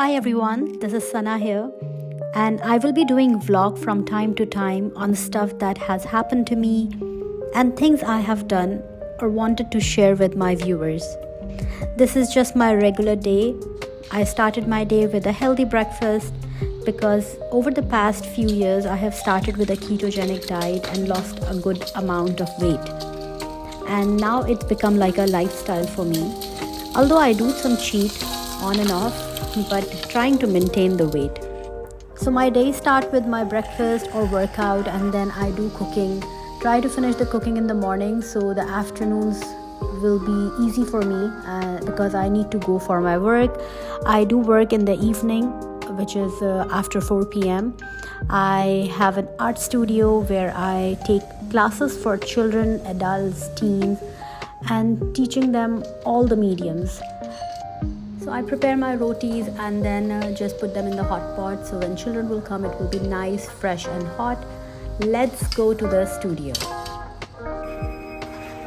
Hi everyone, this is Sana here, and I will be doing vlog from time to time on stuff that has happened to me and things I have done or wanted to share with my viewers. This is just my regular day. I started my day with a healthy breakfast because over the past few years I have started with a ketogenic diet and lost a good amount of weight. And now it's become like a lifestyle for me. Although I do some cheat on and off, but trying to maintain the weight. So my days start with my breakfast or workout, and then I do cooking. Try to finish the cooking in the morning so the afternoons will be easy for me because I need to go for my work. I do work in the evening, which is after 4 p.m. I have an art studio where I take classes for children, adults, teens, and teaching them all the mediums. So I prepare my rotis and then just put them in the hot pot, so when children will come it will be nice, fresh and hot. Let's go to the studio.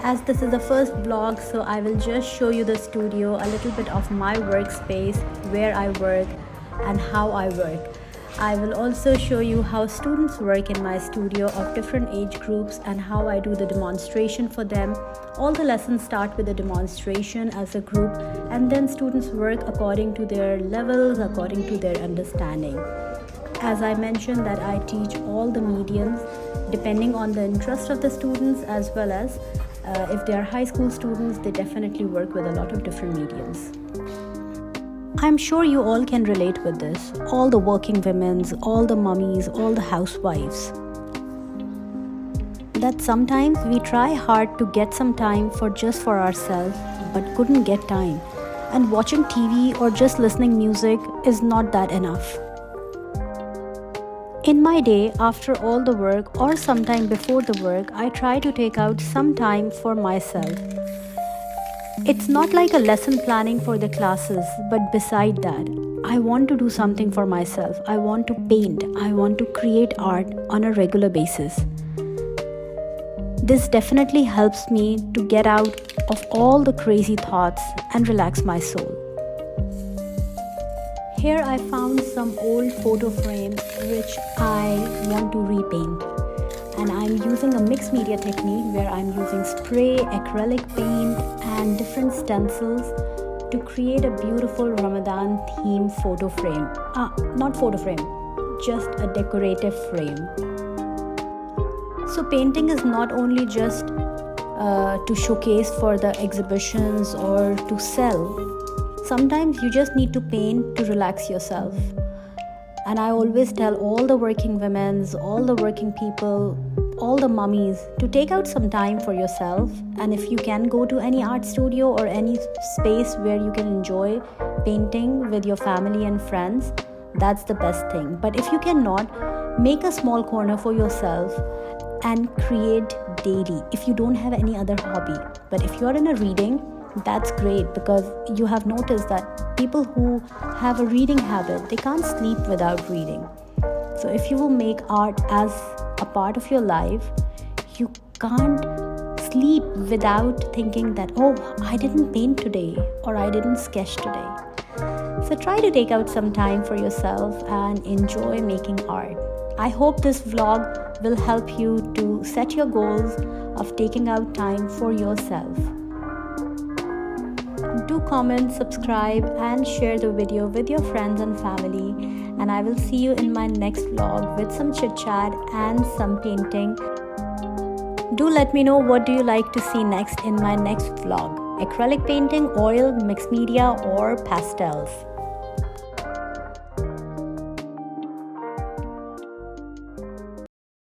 As this is the first vlog, so I will just show you the studio, a little bit of my workspace, where I work and how I work. I will also show you how students work in my studio of different age groups and how I do the demonstration for them. All the lessons start with a demonstration as a group, and then students work according to their levels, according to their understanding. As I mentioned that I teach all the mediums depending on the interest of the students, as well as if they are high school students, they definitely work with a lot of different mediums. I'm sure you all can relate with this, all the working women, all the mummies, all the housewives. That sometimes we try hard to get some time for ourselves, but couldn't get time. And watching TV or just listening music is not that enough. In my day, after all the work or sometime before the work, I try to take out some time for myself. It's not like a lesson planning for the classes, but beside that, I want to do something for myself. I want to paint. I want to create art on a regular basis. This definitely helps me to get out of all the crazy thoughts and relax my soul. Here I found some old photo frames which I want to repaint. And I'm using a mixed media technique where I'm using spray, acrylic paint and different stencils to create a beautiful Ramadan theme photo frame. Not photo frame, just a decorative frame. So painting is not only just to showcase for the exhibitions or to sell. Sometimes you just need to paint to relax yourself. And I always tell all the working women, all the working people, all the mummies to take out some time for yourself. And if you can go to any art studio or any space where you can enjoy painting with your family and friends, that's the best thing. But if you cannot, make a small corner for yourself and create daily if you don't have any other hobby. But if you're in a reading, that's great, because you have noticed that people who have a reading habit, they can't sleep without reading. So if you will make art as a part of your life, you can't sleep without thinking that, oh, I didn't paint today or I didn't sketch today. So try to take out some time for yourself and enjoy making art. I hope this vlog will help you to set your goals of taking out time for yourself. Do comment, subscribe and share the video with your friends and family, and I will see you in my next vlog with some chit chat and some painting. Do let me know what do you like to see next in my next vlog. Acrylic painting, oil, mixed media or pastels.